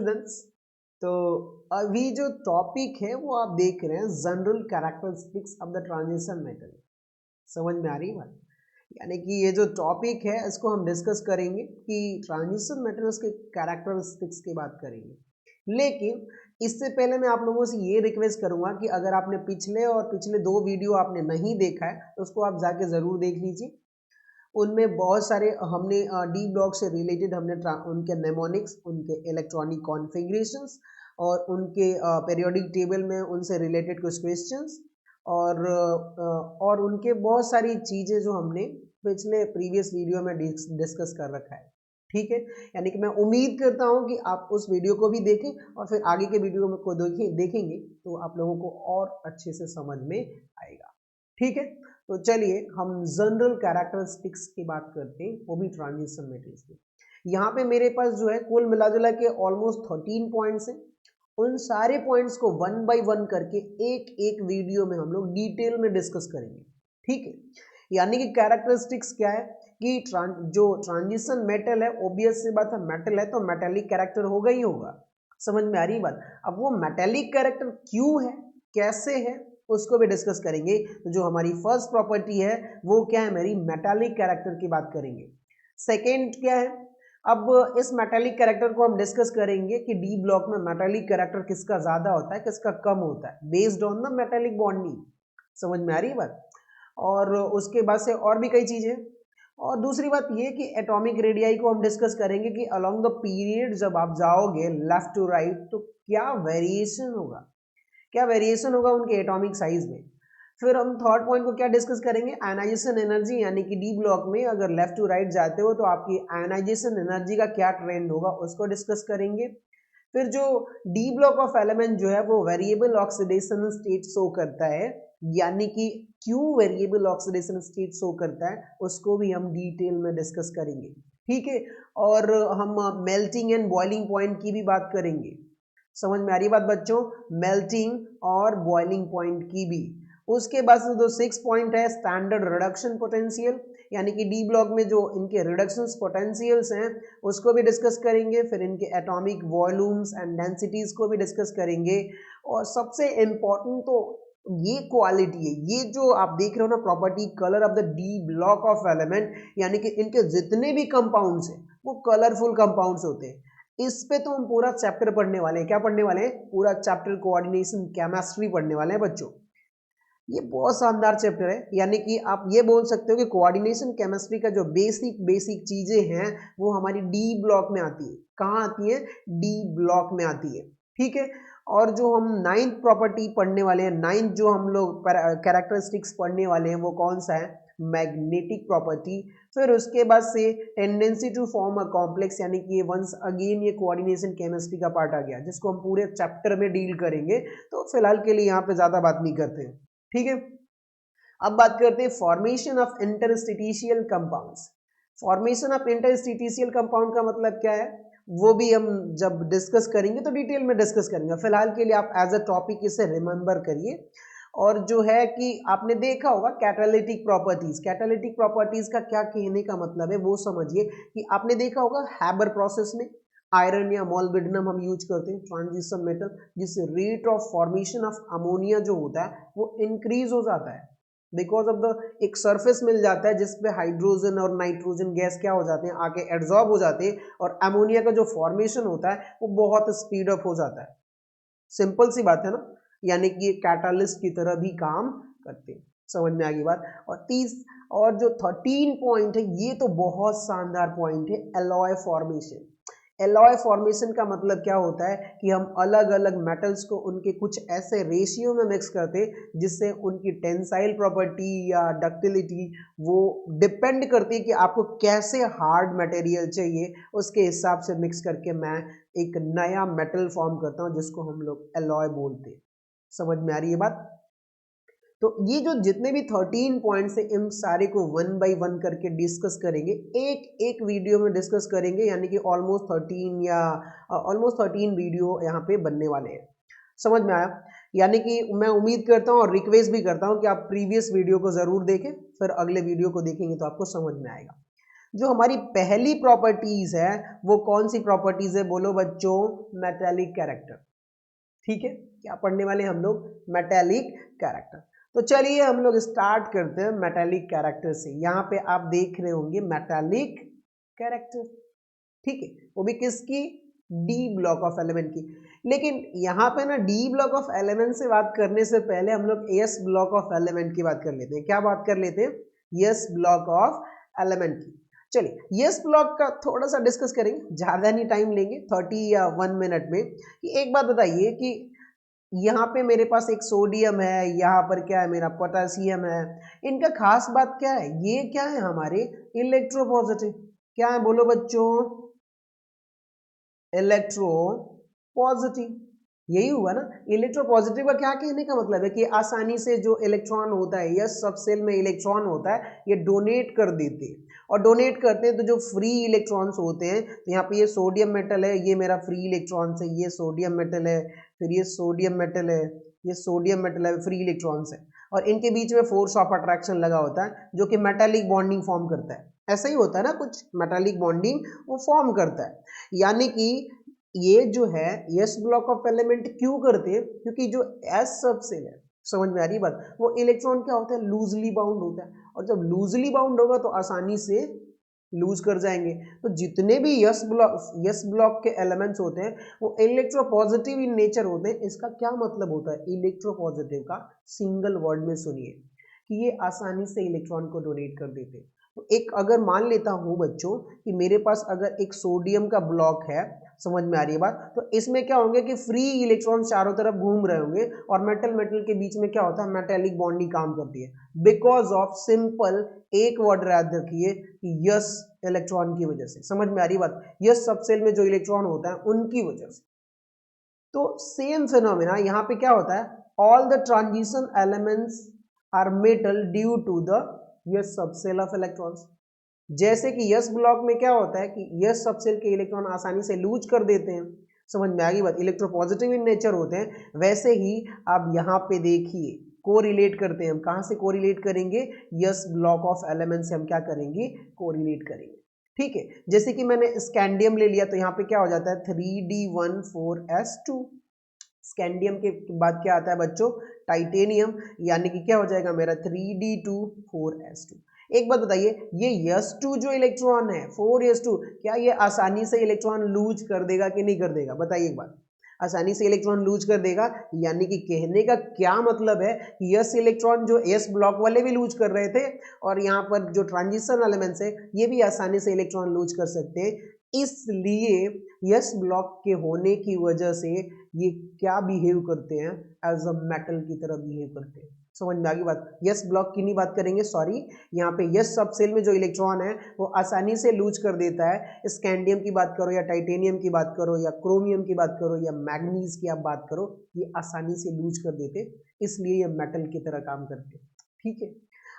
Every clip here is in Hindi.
स्टूडेंट्स, तो अभी जो टॉपिक है वो आप देख रहे हैं general characteristics of the transition metal. समझ में आ रही है बात? यानी कि ये जो टॉपिक है इसको हम डिस्कस करेंगे कि ट्रांजिशन मेटल्स के कैरेक्टरिस्टिक्स की बात करेंगे। लेकिन इससे पहले मैं आप लोगों से ये रिक्वेस्ट करूंगा कि अगर आपने पिछले 2 वीडियो आपने नहीं देखा है तो उसको आप जाके ज़रूर देख लीजिए। उनमें बहुत सारे हमने डी ब्लॉक से रिलेटेड हमने उनके नेमोनिक्स, उनके इलेक्ट्रॉनिक कॉन्फ़िगरेशंस और उनके पीरियोडिक टेबल में उनसे रिलेटेड कुछ क्वेश्चंस और उनके बहुत सारी चीज़ें जो हमने पिछले प्रीवियस वीडियो में डिस्कस कर रखा है। ठीक है, यानी कि मैं उम्मीद करता हूं कि आप उस वीडियो को भी देखें और फिर आगे के वीडियो में को देखेंगे तो आप लोगों को और अच्छे से समझ में आएगा। ठीक है, तो चलिए हम जनरल कैरेक्टरिस्टिक्स की बात करते हैं, वो भी ट्रांजिशन मेटल्स की। यहाँ पे मेरे पास जो है कुल मिला जुला के ऑलमोस्ट 13 पॉइंट्स हैं। उन सारे पॉइंट्स को वन बाय वन करके एक एक वीडियो में हम लोग डिटेल में डिस्कस करेंगे। ठीक है, यानी कि कैरेक्टरिस्टिक्स क्या है कि जो ट्रांजिशन मेटल है, ऑब्वियस सी बात है, मेटल है तो मेटेलिक कैरेक्टर होगा ही होगा। समझ में आ रही बात? अब वो मेटेलिक कैरेक्टर क्यों है, कैसे है, उसको भी डिस्कस करेंगे। तो जो हमारी फर्स्ट प्रॉपर्टी है वो क्या है, मेरी मेटालिक कैरेक्टर की बात करेंगे। सेकेंड क्या है, अब इस मेटालिक कैरेक्टर को हम डिस्कस करेंगे कि डी ब्लॉक में मेटालिक कैरेक्टर किसका ज्यादा होता है, किसका कम होता है, based on the metallic bonding. समझ में आ रही है बात? और उसके बाद से और भी कई चीजें। और दूसरी बात ये कि एटॉमिक रेडियाई को हम डिस्कस करेंगे कि अलोंग द पीरियड जब आप जाओगे लेफ्ट टू राइट तो क्या वेरिएशन होगा, क्या वेरिएशन होगा उनके एटॉमिक साइज में। फिर हम थर्ड पॉइंट को क्या डिस्कस करेंगे, आयनाइजेशन एनर्जी, यानी कि डी ब्लॉक में अगर लेफ्ट टू राइट जाते हो तो आपकी आयनाइजेशन एनर्जी का क्या ट्रेंड होगा, उसको डिस्कस करेंगे। फिर जो डी ब्लॉक ऑफ एलिमेंट जो है वो वेरिएबल ऑक्सीडेशन स्टेट शो करता है, यानी कि क्यों वेरिएबल ऑक्सीडेशन स्टेट शो करता है उसको भी हम डिटेल में डिस्कस करेंगे। ठीक है, और हम मेल्टिंग एंड बॉइलिंग पॉइंट की भी बात करेंगे। समझ में आ रही बात बच्चों, मेल्टिंग और बॉइलिंग पॉइंट की भी। उसके बाद जो 6 पॉइंट है स्टैंडर्ड रिडक्शन पोटेंशियल, यानी कि डी ब्लॉक में जो इनके रिडक्शन पोटेंशियल्स हैं उसको भी डिस्कस करेंगे। फिर इनके एटॉमिक वॉल्यूम्स एंड डेंसिटीज को भी डिस्कस करेंगे। और सबसे इंपॉर्टेंट तो ये क्वालिटी है, ये जो आप देख रहे हो ना property, colour of the D block of element, यानी कि इनके जितने भी कंपाउंड्स हैं वो कलरफुल कंपाउंड्स होते हैं। इस पे तो हम पूरा चैप्टर पढ़ने वाले हैं। क्या पढ़ने वाले हैं? पूरा चैप्टर कोऑर्डिनेशन केमिस्ट्री पढ़ने वाले हैं बच्चों। ये बहुत शानदार चैप्टर है, यानी कि आप ये बोल सकते हो कि कोऑर्डिनेशन केमिस्ट्री का जो बेसिक बेसिक चीजें हैं वो हमारी डी ब्लॉक में आती है। कहाँ आती है? डी ब्लॉक में आती है। ठीक है, और जो हम नाइन्थ प्रॉपर्टी पढ़ने वाले हैं, नाइन्थ जो हम लोग कैरेक्टरिस्टिक्स पढ़ने वाले हैं वो कौन सा है? Magnetic property. फिर उसके बाद से tendency to form a complex, यानी कि वंस अगेन ये कोऑर्डिनेशन केमिस्ट्री का पार्ट आ गया जिसको हम पूरे चैप्टर में डील करेंगे। तो फिलहाल के लिए यहाँ पे ज्यादा बात नहीं करते हैं। ठीक है, अब बात करते हैं formation of interstitial compounds. Formation of interstitial compound का मतलब क्या है वो भी हम जब डिस्कस करेंगे तो डिटेल में डिस्कस करेंगे। फिलहाल के लिए आप एज अ टॉपिक इसे रिमेंबर करिए। और जो है कि आपने देखा होगा कैटालिटिक प्रॉपर्टीज, कैटालिटिक प्रॉपर्टीज का क्या कहने का मतलब है वो समझिए कि आपने देखा होगा हैबर प्रोसेस में आयरन या मोल्बिडिनम हम यूज करते हैं ट्रांजिशन मेटल, जिससे rate of formation of ammonia जो होता है वो इंक्रीज हो जाता है बिकॉज ऑफ द एक सरफेस मिल जाता है जिसपे हाइड्रोजन और नाइट्रोजन गैस क्या हो जाते हैं, आके एब्जॉर्ब हो जाते हैं और अमोनिया का जो फॉर्मेशन होता है वो बहुत स्पीड अप हो जाता है। सिंपल सी बात है ना, यानी कि ये कैटालिस्ट की तरह भी काम करते हैं। समझ में आ गई बात? और जो 13 पॉइंट है ये तो बहुत शानदार पॉइंट है, एलॉय फॉर्मेशन। एलॉय फॉर्मेशन का मतलब क्या होता है कि हम अलग अलग मेटल्स को उनके कुछ ऐसे रेशियो में मिक्स करते हैं जिससे उनकी टेंसाइल प्रॉपर्टी या डक्टिलिटी वो डिपेंड करती है कि आपको कैसे हार्ड मटेरियल चाहिए, उसके हिसाब से मिक्स करके मैं एक नया मेटल फॉर्म करता हूं जिसको हम लोग एलॉय बोलते हैं। समझ में आ रही है बात? तो ये जो जितने भी 13 पॉइंट्स है इन सारे को वन बाय वन करके डिस्कस करेंगे, एक एक वीडियो में डिस्कस करेंगे, यानी कि ऑलमोस्ट 13 वीडियो यहाँ पे बनने वाले हैं। समझ में आया? यानी कि मैं उम्मीद करता हूँ और रिक्वेस्ट भी करता हूँ कि आप प्रीवियस वीडियो को जरूर देखें, फिर अगले वीडियो को देखेंगे तो आपको समझ में आएगा। जो हमारी पहली प्रॉपर्टीज है वो कौन सी प्रॉपर्टीज है, बोलो बच्चों, मेटेलिक कैरेक्टर। ठीक है, क्या पढ़ने वाले हम लोग, मेटेलिक कैरेक्टर। तो चलिए हम लोग स्टार्ट करते हैं मेटेलिक कैरेक्टर से। यहाँ पे आप देख रहे होंगे मेटेलिक कैरेक्टर, ठीक है, वो भी किसकी, डी ब्लॉक ऑफ एलिमेंट की। लेकिन यहाँ पे ना डी ब्लॉक ऑफ एलिमेंट से बात करने से पहले हम लोग एस ब्लॉक ऑफ एलिमेंट की बात कर लेते हैं। क्या बात कर लेते हैं, एस ब्लॉक ऑफ एलिमेंट की। चलिए एस ब्लॉक का थोड़ा सा डिस्कस करेंगे, ज्यादा नहीं टाइम लेंगे, 30 या 1 मिनट में। कि एक बात बताइए कि यहाँ पे मेरे पास एक सोडियम है, यहाँ पर क्या है, मेरा पोटेशियम है, इनका खास बात क्या है, ये क्या है, हमारे इलेक्ट्रोपॉजिटिव। क्या है बोलो बच्चों, इलेक्ट्रोपॉजिटिव। यही हुआ ना, इलेक्ट्रोपॉजिटिव का क्या कहने का मतलब है कि आसानी से जो इलेक्ट्रॉन होता है या सब सेल में इलेक्ट्रॉन होता है ये डोनेट कर देते हैं, और डोनेट करते हैं तो जो फ्री इलेक्ट्रॉन्स होते हैं, तो यहाँ पे ये सोडियम मेटल है, ये मेरा फ्री इलेक्ट्रॉन्स है, ये सोडियम मेटल है, फिर ये सोडियम मेटल है, ये सोडियम मेटल है, फ्री इलेक्ट्रॉन्स है, और इनके बीच में फोर्स ऑफ अट्रैक्शन लगा होता है जो कि मेटालिक बॉन्डिंग फॉर्म करता है। ऐसा ही होता है ना, कुछ मेटालिक बॉन्डिंग वो फॉर्म करता है। यानी कि ये जो है एस ब्लॉक ऑफ एलिमेंट क्यों करते हैं, क्योंकि जो एस सब सेल है, समझ में आ रही बात, वो इलेक्ट्रॉन क्या होता है, लूजली बाउंड होता है, और जब लूजली बाउंड होगा तो आसानी से लूज कर जाएंगे। तो जितने भी यस ब्लॉक के एलिमेंट्स होते हैं वो इलेक्ट्रोपॉजिटिव इन नेचर होते हैं। इसका क्या मतलब होता है, इलेक्ट्रोपॉजिटिव का सिंगल वर्ड में सुनिए कि ये आसानी से इलेक्ट्रॉन को डोनेट कर देते हैं। तो एक अगर मान लेता हूं बच्चों कि मेरे पास अगर एक सोडियम का ब्लॉक है, समझ में आ रही है बात, तो इसमें क्या होंगे कि फ्री इलेक्ट्रॉन चारों तरफ घूम रहे होंगे, और मेटल मेटल के बीच में क्या होता है, मेटेलिक बॉन्डिंग काम करती है, बिकॉज ऑफ सिंपल एक वर्ड याद रखिए कि यस इलेक्ट्रॉन की वजह से। समझ में आ रही बात, यस सब सेल में जो इलेक्ट्रॉन होता है उनकी वजह से। तो सेम फिनोमेना यहाँ पे क्या होता है, all the transition elements are metal due to the yes subshell of electrons. जैसे कि यस ब्लॉक में क्या होता है कि यस सबसेल के इलेक्ट्रॉन आसानी से लूज कर देते हैं, समझ में आ गई बात, इलेक्ट्रोपॉजिटिव इन नेचर होते हैं। वैसे ही आप यहाँ पे देखिए कोरिलेट करते हैं, हम कहाँ से कोरिलेट करेंगे, यस ब्लॉक ऑफ एलिमेंट से हम क्या करेंगे, कोरिलेट करेंगे। ठीक है, जैसे कि मैंने स्कैंडियम ले लिया तो यहाँ पे क्या हो जाता है 3d14s2। स्कैंडियम के बाद क्या आता है बच्चों, टाइटेनियम, यानी कि क्या हो जाएगा मेरा 3d24s2। एक बात बताइए, ये s2 जो इलेक्ट्रॉन है 4s2, क्या ये आसानी से इलेक्ट्रॉन लूज कर देगा कि नहीं कर देगा, बताइए एक बात, आसानी से इलेक्ट्रॉन लूज कर देगा। यानी कि कहने का क्या मतलब है कि यस इलेक्ट्रॉन जो एस ब्लॉक वाले भी लूज कर रहे थे, और यहाँ पर जो ट्रांजिशन एलिमेंट्स है ये भी आसानी से इलेक्ट्रॉन लूज कर सकते हैं। इसलिए यस ब्लॉक के होने की वजह से ये क्या बिहेव करते हैं, एज अ मेटल की तरह बिहेव करते हैं। समझ में आ गई बात, यस ब्लॉक की नहीं बात करेंगे, सॉरी, यहाँ पे यस सब सेल में जो इलेक्ट्रॉन है वो आसानी से लूज कर देता है। स्कैंडियम की बात करो या टाइटेनियम की बात करो या क्रोमियम की बात करो या मैग्नीज की आप बात करो, ये आसानी से लूज कर देते, इसलिए ये मेटल की तरह काम करते। ठीक है,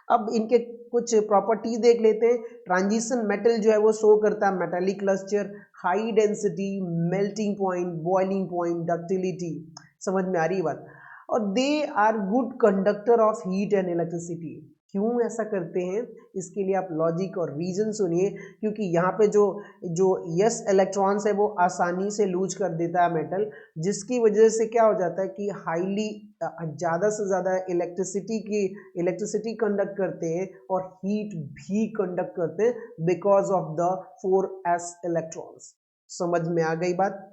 अब इनके कुछ प्रॉपर्टीज देख लेते हैं। ट्रांजिशन मेटल जो है वो शो करता है metallic cluster, high density, melting point, boiling point, ductility. समझ में आ रही है बात, और they are good conductor of heat and electricity. क्यों ऐसा करते हैं, इसके लिए आप लॉजिक और रीजन सुनिए। क्योंकि यहाँ पे जो जो यस इलेक्ट्रॉन्स है वो आसानी से लूज कर देता है मेटल, जिसकी वजह से क्या हो जाता है कि हाईली ज़्यादा से ज़्यादा इलेक्ट्रिसिटी कंडक्ट करते हैं और हीट भी कंडक्ट करते हैं because of the 4s electrons. समझ में आ गई बात,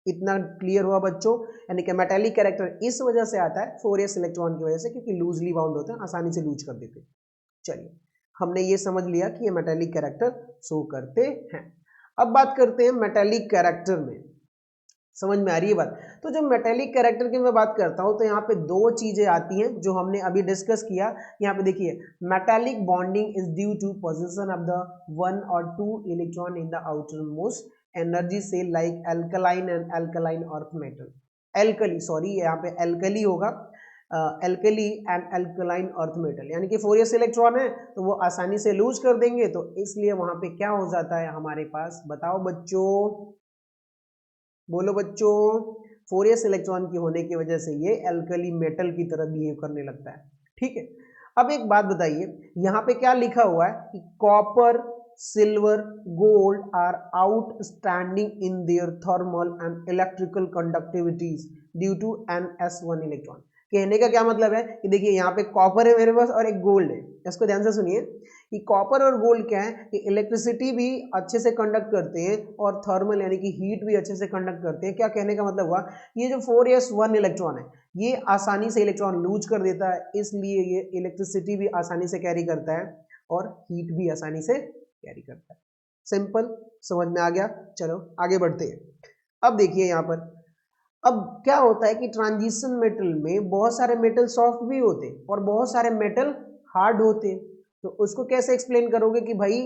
इतना क्लियर हुआ बच्चों। यानी कि मेटालिक कैरेक्टर इस वजह से आता है 4s इलेक्ट्रॉन की वजह से, क्योंकि लूजली बाउंड होते हैं, आसानी से लूज कर देते हैं। चलिए हमने ये समझ लिया कि ये मेटालिक कैरेक्टर शो करते हैं। अब बात करते हैं मेटालिक कैरेक्टर में, समझ में आ रही है बात। तो जब मेटालिक कैरेक्टर की मैं बात करता हूं तो यहाँ पे दो चीजें आती हैं जो हमने अभी डिस्कस किया। यहाँ पे देखिए, metallic bonding is due to position of the 1 और 2 electron in the outermost energy shell like alkaline and alkaline earth metal. Alkali, sorry यहाँ पे एल्कली होगा, alkali and alkaline earth metal, यानी कि 4s इलेक्ट्रॉन है तो वो आसानी से लूज कर देंगे, तो इसलिए वहां पे क्या हो जाता है हमारे पास, बताओ बच्चों, बोलो बच्चों, 4s इलेक्ट्रॉन की होने की वजह से ये एल्कली मेटल की तरह बिहेव करने लगता है। ठीक है, अब एक बात बताइए, यहाँ पे क्या लिखा हुआ है कि copper silver, gold are outstanding in their thermal and electrical conductivities due to ns1 electron। कहने का क्या मतलब है कि देखिए यहाँ पे कॉपर है मेरे पास और एक गोल्ड है। इसको ध्यान से सुनिए कि कॉपर और गोल्ड क्या है कि इलेक्ट्रिसिटी भी अच्छे से कंडक्ट करते हैं और थर्मल यानी कि हीट भी अच्छे से कंडक्ट करते हैं। क्या कहने का मतलब हुआ, ये जो 4s1 इलेक्ट्रॉन है ये आसानी से इलेक्ट्रॉन लूज कर देता है, इसलिए ये इलेक्ट्रिसिटी भी आसानी से कैरी करता है और हीट भी आसानी से कैरी करता है। सिंपल, समझ में आ गया। चलो आगे बढ़ते हैं। अब देखिए यहाँ पर अब क्या होता है कि ट्रांजिशन मेटल में बहुत सारे मेटल सॉफ्ट भी होते हैं और बहुत सारे मेटल हार्ड होते हैं। तो उसको कैसे एक्सप्लेन करोगे कि भाई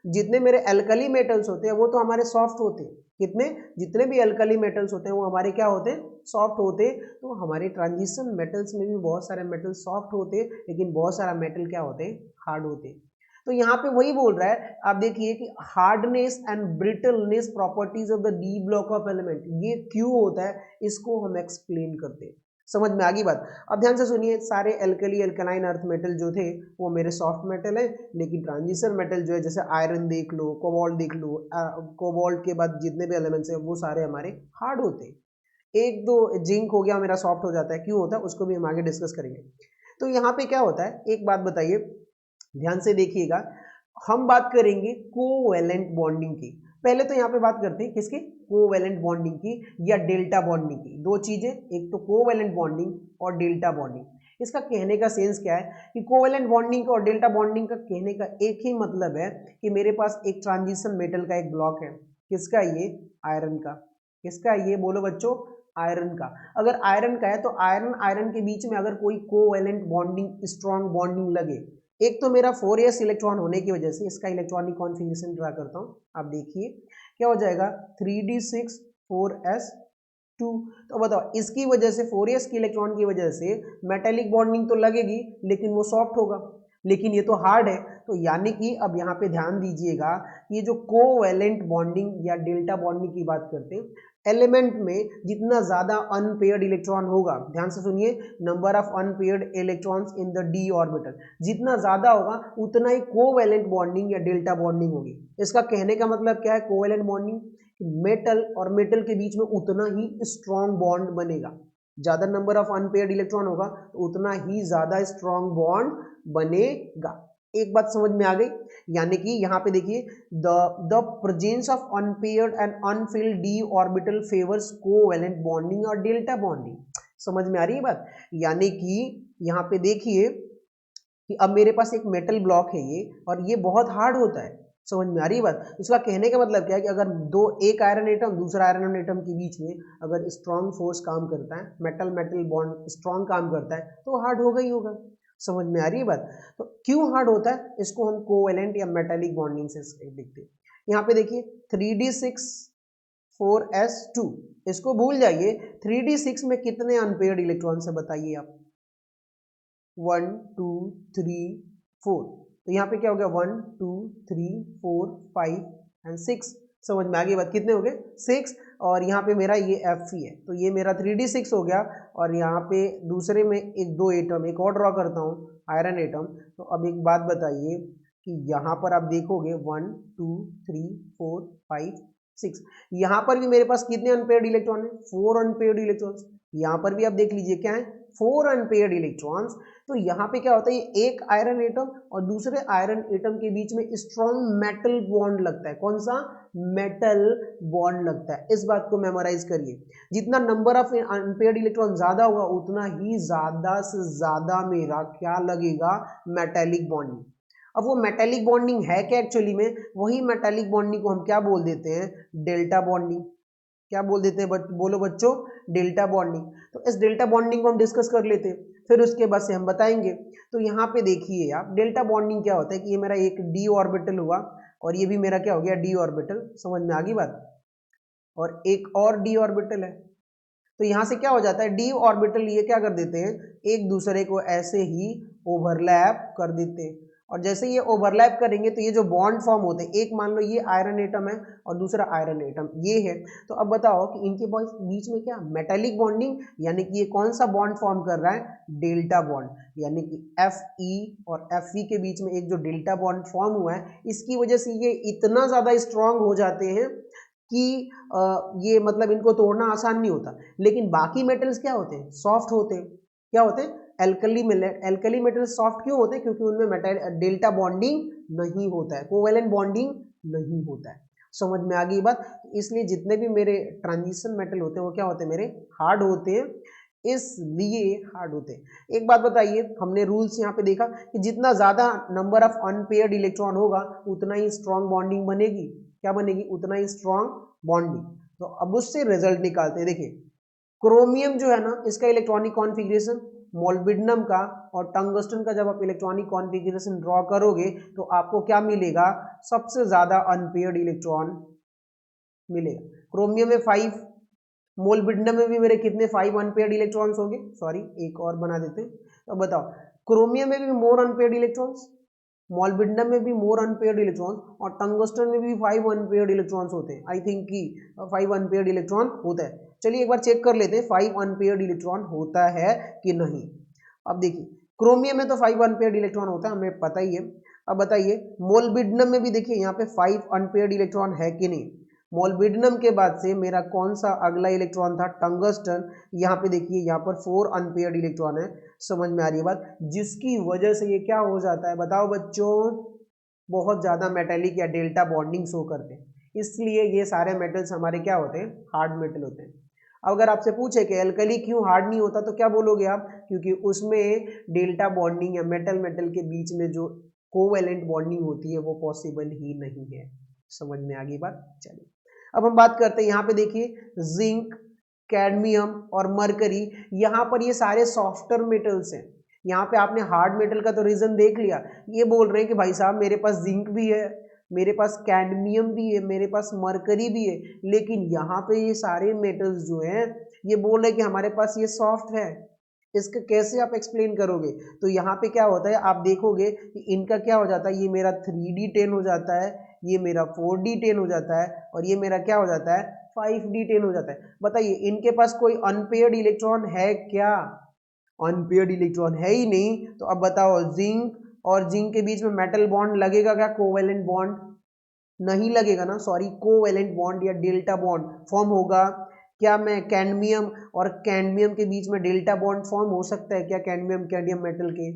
जितने मेरे अल्कली मेटल्स होते हैं वो तो हमारे सॉफ्ट होते हैं, कितने जितने भी अल्कली मेटल्स होते हैं वो हमारे क्या होते हैं, सॉफ्ट होते हैं। तो हमारे ट्रांजिशन मेटल्स में भी बहुत सारे मेटल सॉफ्ट होते हैं लेकिन बहुत सारा मेटल क्या होते हैं, हार्ड होते हैं। तो यहाँ पे वही बोल रहा है, आप देखिए कि hardness and brittleness properties of the D block of element, ये क्यों होता है इसको हम एक्सप्लेन करते हैं। समझ में आ गई बात। अब ध्यान से सुनिए, सारे एल्कली अल्कलाइन अर्थ मेटल जो थे वो मेरे सॉफ्ट मेटल है, लेकिन ट्रांजिशन मेटल जो है जैसे आयरन देख लो, कोबाल्ट देख लो, कोबाल्ट के बाद जितने भी एलिमेंट्स हैं वो सारे हमारे हार्ड होते हैं। एक दो जिंक हो गया मेरा सॉफ्ट हो जाता है, क्यों होता है उसको भी हम आगे डिस्कस करेंगे। तो यहाँ पे क्या होता है, एक बात बताइए, ध्यान से देखिएगा, हम बात करेंगे कोवैलेंट बॉन्डिंग की। पहले तो यहाँ पे बात करते हैं किसकी, कोवैलेंट बॉन्डिंग की या डेल्टा बॉन्डिंग की। दो चीजें, एक तो कोवैलेंट बॉन्डिंग और डेल्टा बॉन्डिंग। इसका कहने का सेंस क्या है कि कोवैलेंट बॉन्डिंग का और डेल्टा बॉन्डिंग का कहने का एक ही मतलब है कि मेरे पास एक ट्रांजिशन मेटल का एक ब्लॉक है, किसका, ये आयरन का। किसका ये, बोलो बच्चों, आयरन का। अगर आयरन का है तो आयरन आयरन के बीच में अगर कोई कोवैलेंट बॉन्डिंग, स्ट्रॉन्ग बॉन्डिंग लगे, एक तो मेरा 4s इलेक्ट्रॉन होने की वजह से इसका इलेक्ट्रॉनिक कॉन्फ़िगरेशन ड्रा करता हूं, आप देखिए क्या हो जाएगा, 3d6 4s2। तो बताओ इसकी वजह से 4s की इलेक्ट्रॉन की वजह से मेटेलिक बॉन्डिंग तो लगेगी लेकिन वो सॉफ्ट होगा, लेकिन ये तो हार्ड है। तो यानी कि अब यहाँ पे ध्यान दीजिएगा, ये जो कोवैलेंट बॉन्डिंग या डेल्टा बॉन्डिंग की बात करते हैं, एलिमेंट में जितना ज्यादा अनपेयर्ड इलेक्ट्रॉन होगा, ध्यान से सुनिए, number of unpaired electrons in the D orbital, जितना ज्यादा होगा उतना ही कोवैलेंट बॉन्डिंग या डेल्टा बॉन्डिंग होगी। इसका कहने का मतलब क्या है, कोवैलेंट बॉन्डिंग, मेटल और मेटल के बीच में उतना ही स्ट्रॉन्ग बॉन्ड बनेगा। ज्यादा नंबर ऑफ अनपेयर्ड इलेक्ट्रॉन होगा तो उतना ही ज्यादा स्ट्रॉन्ग बॉन्ड बनेगा। एक बात समझ में आ गई। यानी कि यहाँ पे देखिए, the presence of unpaired and Anfield D orbital favours covalent bonding और डेल्टा बॉन्डिंग। समझ में आ रही है बात। यानी कि यहाँ पे देखिए कि अब मेरे पास एक मेटल ब्लॉक है ये, और ये बहुत हार्ड होता है। समझ में आ रही है बात। इसका कहने का मतलब क्या है कि अगर एक आयरन एटम दूसरा आयरन एटम के बीच में अगर स्ट्रॉन्ग फोर्स काम करता है, मेटल मेटल बॉन्ड स्ट्रॉन्ग काम करता है, तो हार्ड होगा ही होगा। समझ में आ रही है बात। तो क्यों हार्ड होता है, इसको हम कोवैलेंट या मेटालिक बॉन्डिंग से देखते हैं। यहाँ पे देखिए 3d6 4s2, इसको भूल जाइए। 3d6 में कितने अनपेयर्ड इलेक्ट्रॉन्स है बताइए आप, 1 2 3 4। तो यहाँ पे क्या हो गया, 1 2 3 4 5 एंड 6। समझ में आ गई बात, कितने हो गए, 6। और यहाँ पे मेरा ये Fe है, तो ये मेरा 3d6 हो गया। और यहाँ पे दूसरे में एक दो एटम एक और ड्रॉ करता हूँ, आयरन एटम। तो अब एक बात बताइए कि यहाँ पर आप देखोगे 1 2 3 4 5 6, यहाँ पर भी मेरे पास कितने अनपेयर्ड इलेक्ट्रॉन है, 4 अनपेयर्ड इलेक्ट्रॉन्स। यहाँ पर भी आप देख लीजिए क्या है, 4 अनपेयर्ड इलेक्ट्रॉन्स। तो यहाँ पे क्या होता है, एक आयरन एटम और दूसरे आयरन एटम के बीच में स्ट्रॉन्ग मेटल बॉन्ड लगता है। कौन सा, मेटल बॉन्ड लगता है। इस बात को मेमोराइज करिए। जितना नंबर ऑफ अनपेयर्ड इलेक्ट्रॉन ज्यादा होगा उतना ही ज्यादा से ज्यादा मेरा क्या लगेगा, मेटेलिक बॉन्डिंग। अब वो मेटेलिक बॉन्डिंग है क्या एक्चुअली में, वही मेटेलिक बॉन्डिंग को हम क्या बोल देते हैं, डेल्टा बॉन्डिंग। क्या बोल देते हैं बोलो बच्चों, डेल्टा बॉन्डिंग। तो इस डेल्टा बॉन्डिंग को हम डिस्कस कर लेते हैं, फिर उसके बाद से हम बताएंगे। तो यहाँ पे देखिए आप, डेल्टा बॉन्डिंग क्या होता है कि ये मेरा एक डी ऑर्बिटल हुआ और ये भी मेरा क्या हो गया, डी ऑर्बिटल। समझ में आ गई बात। और एक और डी ऑर्बिटल है, तो यहाँ से क्या हो जाता है, डी ऑर्बिटल ये क्या कर देते हैं, एक दूसरे को ऐसे ही ओवरलैप कर देते हैं। और जैसे ये ओवरलैप करेंगे तो ये जो बॉन्ड फॉर्म होते हैं, एक मान लो ये आयरन एटम है और दूसरा आयरन एटम ये है, तो अब बताओ कि इनके बीच में क्या मेटेलिक बॉन्डिंग, यानी कि ये कौन सा बॉन्ड फॉर्म कर रहा है, डेल्टा बॉन्ड, यानी कि Fe और Fe के बीच में एक जो डेल्टा बॉन्ड फॉर्म हुआ है, इसकी वजह से ये इतना ज़्यादा स्ट्रांग हो जाते हैं कि ये मतलब इनको तोड़ना आसान नहीं होता। लेकिन बाकी मेटल्स क्या होते हैं, सॉफ्ट होते हैं। क्या होते हैं, एल्कली मेटल सॉफ्ट क्यों होते हैं, क्योंकि उनमें मेटल डेल्टा बॉन्डिंग नहीं होता है, कोवेलेंट बॉन्डिंग नहीं होता है। समझ में आ गई बात। इसलिए जितने भी मेरे ट्रांजिशन मेटल होते हैं वो क्या होते हैं, मेरे हार्ड होते हैं, इसलिए हार्ड होते हैं। एक बात बताइए, हमने रूल्स यहाँ पे देखा कि जितना ज्यादा नंबर ऑफ अनपेयर्ड इलेक्ट्रॉन होगा उतना ही स्ट्रॉन्ग बॉन्डिंग बनेगी। क्या बनेगी, उतना ही स्ट्रॉन्ग बॉन्डिंग। तो अब उससे रिजल्ट निकालते हैं। देखिए क्रोमियम जो है ना, इसका इलेक्ट्रॉनिक कॉन्फ़िगरेशन मोल्बिडिनम का और टंगस्टन का जब आप इलेक्ट्रॉनिक कॉन्फ़िगरेशन ड्रॉ करोगे तो आपको क्या मिलेगा, सबसे ज्यादा अनपेयर्ड इलेक्ट्रॉन मिलेगा। क्रोमियम में 5, मोल्बिडिनम में भी मेरे कितने 5 अनपेयर्ड इलेक्ट्रॉन्स होंगे, सॉरी एक और बना देते हैं। तो बताओ क्रोमियम में भी मोर अनपेयर्ड इलेक्ट्रॉन्स, मोल्बिडिनम में भी मोर अनपेयर्ड इलेक्ट्रॉन्स और टंगस्टन में भी 5 अनपेयर्ड इलेक्ट्रॉन्स होते हैं। आई थिंक कि 5 अनपेयर्ड इलेक्ट्रॉन होता है। चलिए एक बार चेक कर लेते हैं 5 अनपेयर्ड इलेक्ट्रॉन होता है कि नहीं। अब देखिए क्रोमियम में तो 5 अनपेयर्ड इलेक्ट्रॉन होता है, हमें पता ही है। अब बताइए मोल्बिडिनम में भी देखिए यहाँ पे 5 अनपेयर्ड इलेक्ट्रॉन है कि नहीं। मोल्बिडिनम के बाद से मेरा कौन सा अगला इलेक्ट्रॉन था, टंगस्टन। यहाँ पे देखिए यहाँ पर 4 अनपेयर्ड इलेक्ट्रॉन है। समझ में आ रही है बात, जिसकी वजह से ये क्या हो जाता है, बताओ बच्चों, बहुत ज्यादा मेटेलिक या डेल्टा बॉन्डिंग शो करते हैं। इसलिए ये सारे मेटल्स हमारे क्या होते हैं, हार्ड मेटल होते हैं। अब अगर आपसे पूछे कि एल्कली क्यों हार्ड नहीं होता तो क्या बोलोगे आप, क्योंकि उसमें डेल्टा बॉन्डिंग या मेटल मेटल के बीच में जो कोवेलेंट बॉन्डिंग होती है वो पॉसिबल ही नहीं है। समझ में आ गई बात। चलिए अब हम बात करते हैं, यहाँ पे देखिए जिंक, कैडमियम और मरकरी, यहाँ पर ये सारे सॉफ्टर मेटल्स हैं। यहाँ पे आपने हार्ड मेटल का तो रीजन देख लिया, ये बोल रहे हैं कि भाई साहब मेरे पास जिंक भी है, मेरे पास कैडमियम भी है, मेरे पास मरकरी भी है, लेकिन यहाँ पे ये सारे मेटल्स जो हैं ये बोल रहे हैं कि हमारे पास ये सॉफ्ट है। इसका कैसे आप एक्सप्लेन करोगे, तो यहाँ पे क्या होता है आप देखोगे कि इनका क्या हो जाता है, ये मेरा 3D10 हो जाता है, ये मेरा 4D10 हो जाता है और ये मेरा क्या हो जाता है 5D10 हो जाता है। बताइए इनके पास कोई अनपेयर्ड इलेक्ट्रॉन है क्या, अनपेयर्ड इलेक्ट्रॉन है ही नहीं। तो अब बताओ जिंक और जिंक के बीच में मेटल बॉन्ड लगेगा क्या, कोवेलेंट बॉन्ड नहीं लगेगा ना, सॉरी कोवेलेंट बॉन्ड या डेल्टा बॉन्ड फॉर्म होगा क्या। मैं कैडमियम और कैडमियम के बीच में डेल्टा बॉन्ड फॉर्म हो सकता है क्या, कैडमियम कैडमियम मेटल के,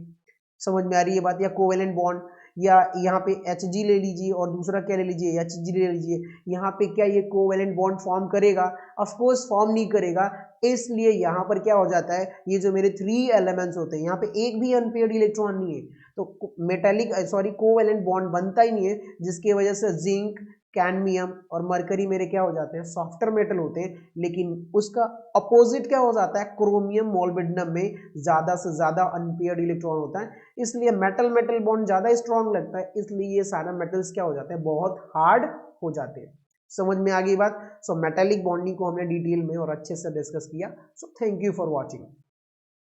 समझ में आ रही है बात। या कोवेलेंट बॉन्ड, या यहाँ पे Hg ले लीजिए और दूसरा क्या ले लीजिए Hg ले लीजिए, यहाँ पे क्या ये कोवेलेंट बॉन्ड फॉर्म करेगा, ऑफ कोर्स फॉर्म नहीं करेगा। इसलिए यहाँ पर क्या हो जाता है, ये जो मेरे 3 एलिमेंट्स होते हैं यहाँ पे एक भी अनपेयर्ड इलेक्ट्रॉन नहीं है, तो मेटेलिक सॉरी कोवेलेंट बॉन्ड बनता ही नहीं है, जिसकी वजह से जिंक, कैडमियम और मरकरी मेरे क्या हो जाते हैं, सॉफ्टर मेटल होते हैं। लेकिन उसका अपोजिट क्या हो जाता है, क्रोमियम मोल्बिडिनम में ज्यादा से ज्यादा अनपेयर्ड इलेक्ट्रॉन होता है, इसलिए मेटल मेटल बॉन्ड ज्यादा स्ट्रांग लगता है, इसलिए ये सारे मेटल्स क्या हो जाते हैं, बहुत हार्ड हो जाते हैं। समझ में आ गई बात। सो मेटेलिक बॉन्डिंग को हमने डिटेल में और अच्छे से डिस्कस किया। So thank you for watching.